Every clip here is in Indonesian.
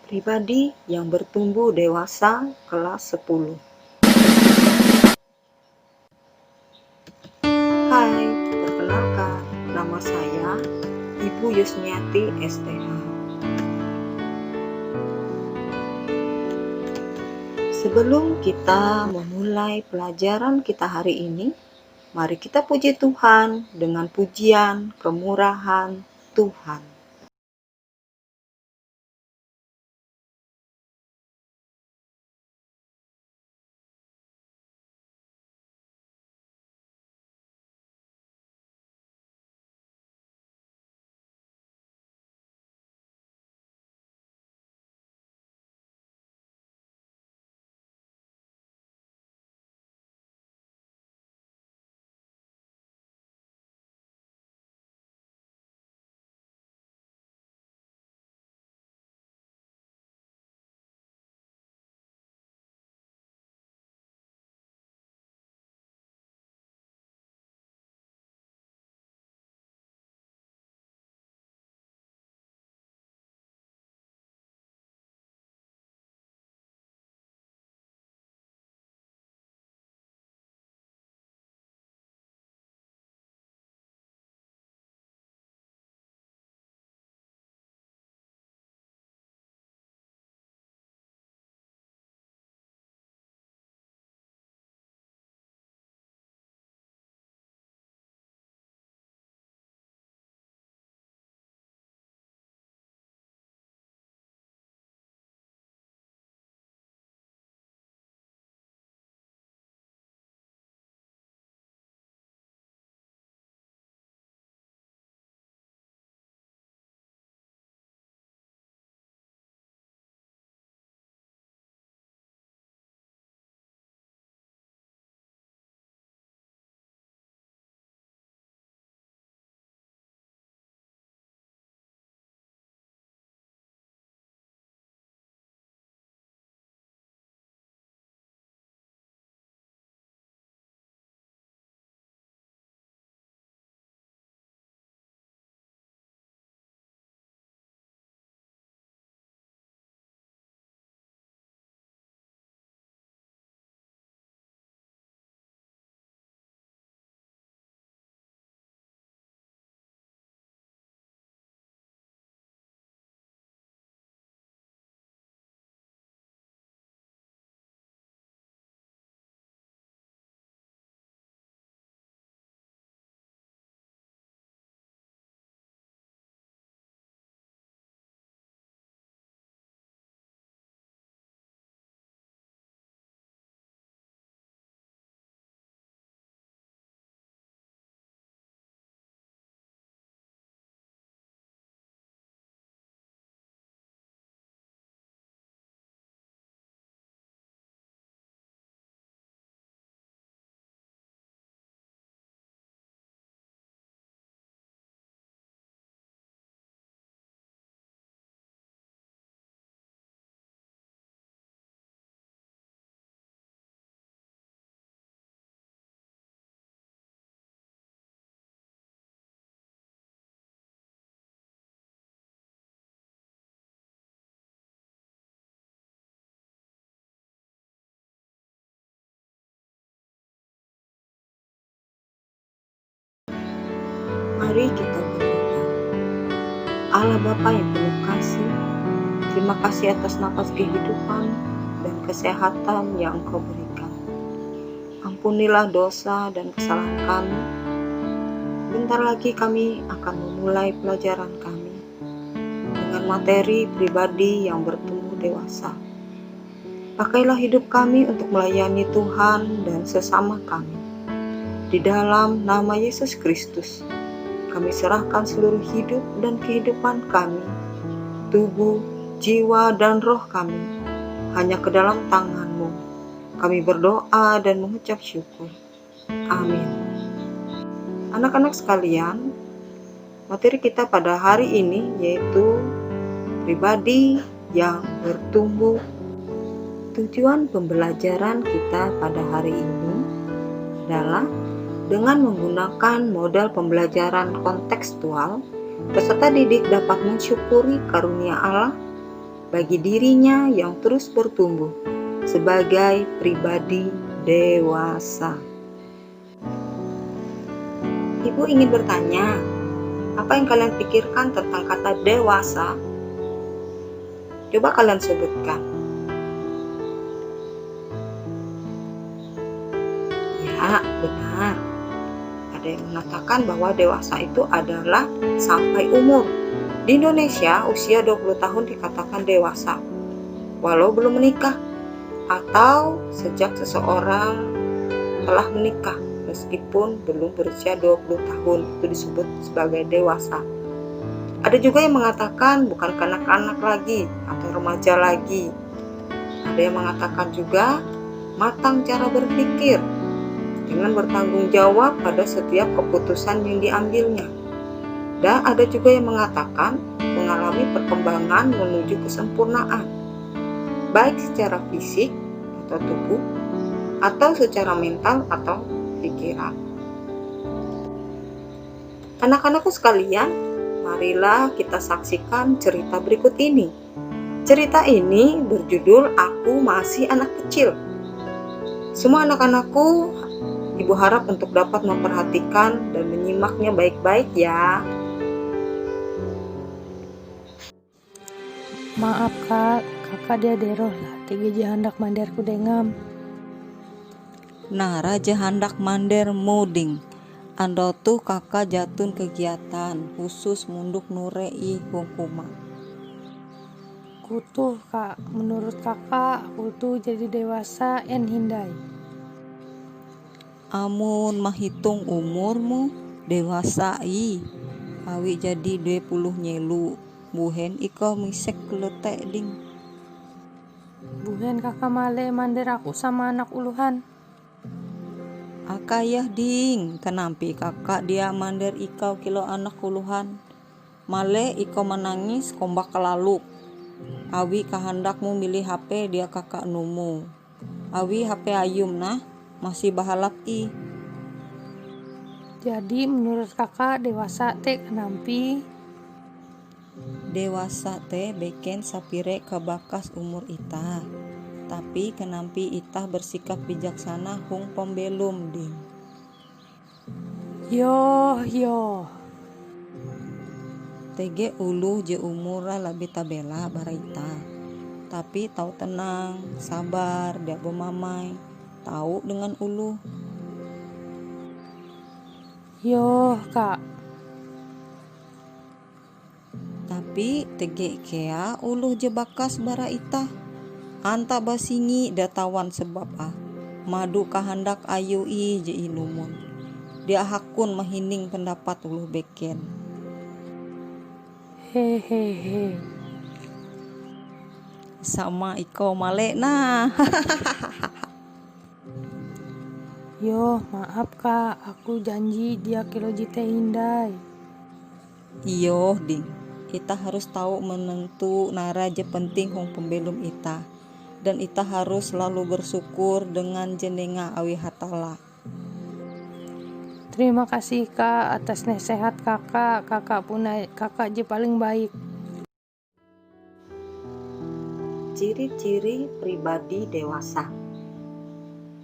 Pribadi yang bertumbuh dewasa kelas 10. Hai, perkenalkan, nama saya Ibu Yusniati STH. Sebelum kita memulai pelajaran kita hari ini, mari kita puji Tuhan dengan pujian kemurahan Tuhan. Mari kita berdoa. Allah Bapa yang penuh kasih, terima kasih atas nafas kehidupan dan kesehatan yang Engkau berikan. Ampunilah dosa dan kesalahan kami. Bentar lagi kami akan memulai pelajaran kami dengan materi pribadi yang bertumbuh dewasa. Pakailah hidup kami untuk melayani Tuhan dan sesama kami. Di dalam nama Yesus Kristus, kami serahkan seluruh hidup dan kehidupan kami, tubuh, jiwa, dan roh kami, hanya ke dalam tangan-Mu. Kami berdoa dan mengucap syukur. Amin. Anak-anak sekalian, materi kita pada hari ini yaitu pribadi yang bertumbuh. Tujuan pembelajaran kita pada hari ini adalah dengan menggunakan model pembelajaran kontekstual, peserta didik dapat mensyukuri karunia Allah, bagi dirinya yang terus bertumbuh sebagai pribadi dewasa. Ibu ingin bertanya, apa yang kalian pikirkan tentang kata dewasa? Coba kalian sebutkan. Ya, benar. Ada yang mengatakan bahwa dewasa itu adalah sampai umur. Di Indonesia, usia 20 tahun dikatakan dewasa, walau belum menikah, atau sejak seseorang telah menikah, meskipun belum berusia 20 tahun, itu disebut sebagai dewasa. Ada juga yang mengatakan bukan kanak-kanak lagi atau remaja lagi. Ada yang mengatakan juga matang cara berpikir dengan bertanggung jawab pada setiap keputusan yang diambilnya. Dan ada juga yang mengatakan mengalami perkembangan menuju kesempurnaan, baik secara fisik atau tubuh, atau secara mental atau pikiran. Anak-anakku sekalian, marilah kita saksikan cerita berikut ini. Cerita ini berjudul Aku Masih Anak Kecil. Semua anak-anakku, Ibu harap untuk dapat memperhatikan dan menyimaknya baik-baik ya. Maaf kak, kakak dia deroh lah, tiga jahandak manderku dengam. Nah, raja handak mander muding. Ando tuh kakak jatun kegiatan khusus munduk nurei hukuman. Kutuh kak, menurut kakak aku tuh jadi dewasa en hindai. Amun mahitung umurmu dewasa awi jadi 20 nyelu. Buhen iko misek letek ding. Buhen kakak male mander aku sama anak uluhan. Akayah ding, kenampi kakak dia mander ikau kilo anak uluhan. Male iko menangis kombak kelaluk. Awi kahandakmu milih HP dia kakak numu. Awi HP ayum nah, masih bahalap i. Jadi menurut kakak dewasa teh kenampi? Dewasa teh beken sapire kebakas umur ita. Tapi kenampi itah bersikap bijaksana hung pembelum ding. Yo. Tege ulu je umura lebih tabela baraita. Tapi tahu tenang, sabar, dia bermamai, tahu dengan ulu. Yo kak. Tapi tege kea ulu je bakas baraita. Anta basingi datawan sebab madu kahandak ayu i je ilumun. Dia hakun mahining pendapat ulu beken. Hehehe. Sama iko male nah. Yo maaf kak, aku janji dia kilo jite hindai. Iyo ding, kita harus tahu menentu nara je penting hong pembelum ita. Dan ita harus selalu bersyukur dengan jenenga awi hatala. Terima kasih kak atas nasihat kakak. Kakak je paling baik. Ciri-ciri pribadi dewasa: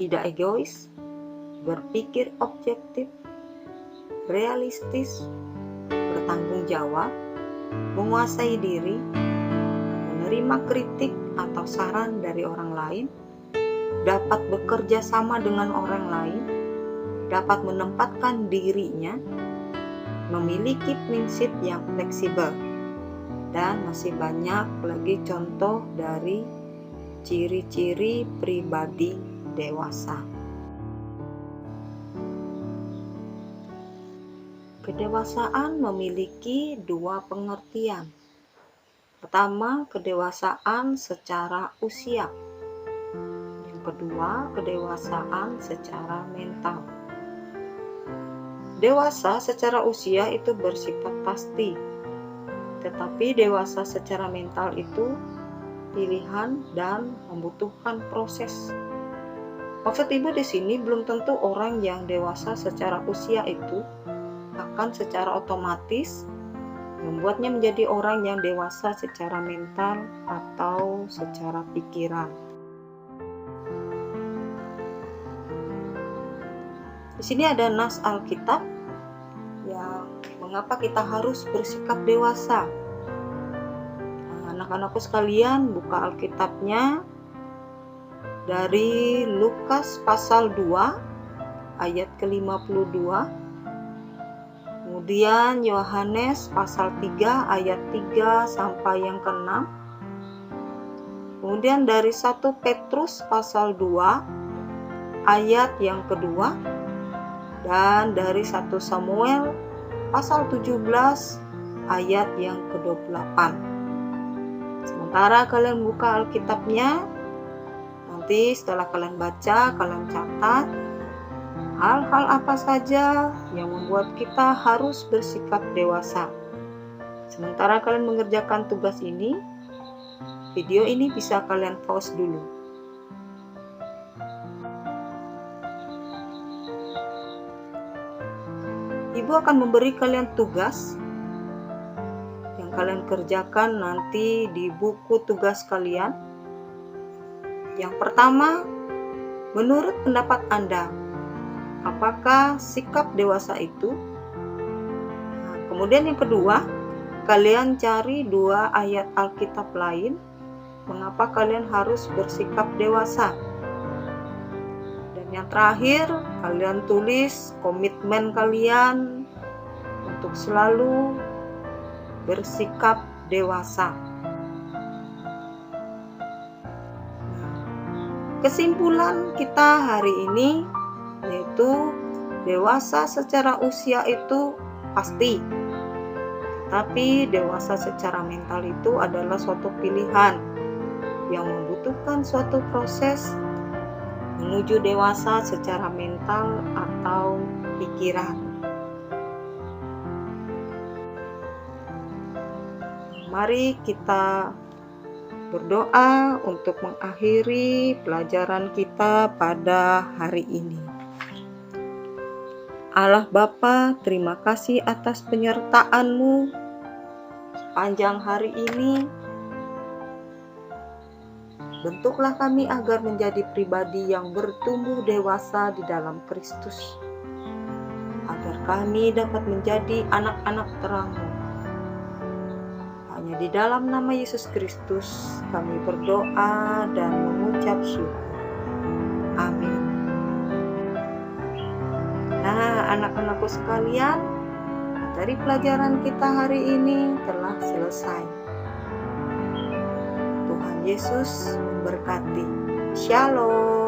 tidak egois, berpikir objektif, realistis, bertanggung jawab, menguasai diri, menerima kritik atau saran dari orang lain, dapat bekerja sama dengan orang lain, dapat menempatkan dirinya, memiliki prinsip yang fleksibel, dan masih banyak lagi contoh dari ciri-ciri pribadi dewasa. Kedewasaan memiliki dua pengertian. Pertama, kedewasaan secara usia. Yang kedua, kedewasaan secara mental. Dewasa secara usia itu bersifat pasti, tetapi dewasa secara mental itu pilihan dan membutuhkan proses. Maksud Ibu di sini belum tentu orang yang dewasa secara usia itu akan secara otomatis membuatnya menjadi orang yang dewasa secara mental atau secara pikiran. Di sini ada nas Alkitab yang mengapa kita harus bersikap dewasa. Anak-anakku sekalian, buka Alkitabnya dari Lukas pasal 2 ayat ke-52. Kemudian Yohanes pasal 3 ayat 3 sampai yang ke-6. Kemudian dari 1 Petrus pasal 2 ayat yang kedua. Dan dari 1 Samuel pasal 17 ayat yang ke-28. Sementara kalian buka Alkitabnya, nanti setelah kalian baca, kalian catat hal-hal apa saja yang membuat kita harus bersikap dewasa. Sementara kalian mengerjakan tugas ini, video ini bisa kalian pause dulu. Ibu akan memberi kalian tugas yang kalian kerjakan nanti di buku tugas kalian. Yang pertama, menurut pendapat Anda, apakah sikap dewasa itu? Kemudian yang kedua, kalian cari 2 ayat Alkitab lain, mengapa kalian harus bersikap dewasa. Yang terakhir, kalian tulis komitmen kalian untuk selalu bersikap dewasa. Kesimpulan kita hari ini yaitu dewasa secara usia itu pasti, tapi dewasa secara mental itu adalah suatu pilihan yang membutuhkan suatu proses menuju dewasa secara mental atau pikiran. Mari kita berdoa untuk mengakhiri pelajaran kita pada hari ini. Allah Bapa, terima kasih atas penyertaan-Mu sepanjang hari ini. Bentuklah kami agar menjadi pribadi yang bertumbuh dewasa di dalam Kristus, agar kami dapat menjadi anak-anak terang-Mu. Hanya di dalam nama Yesus Kristus kami berdoa dan mengucap syukur. Amin. Nah, anak-anakku sekalian, materi pelajaran kita hari ini telah selesai. Tuhan Yesus memberkati. Shalom.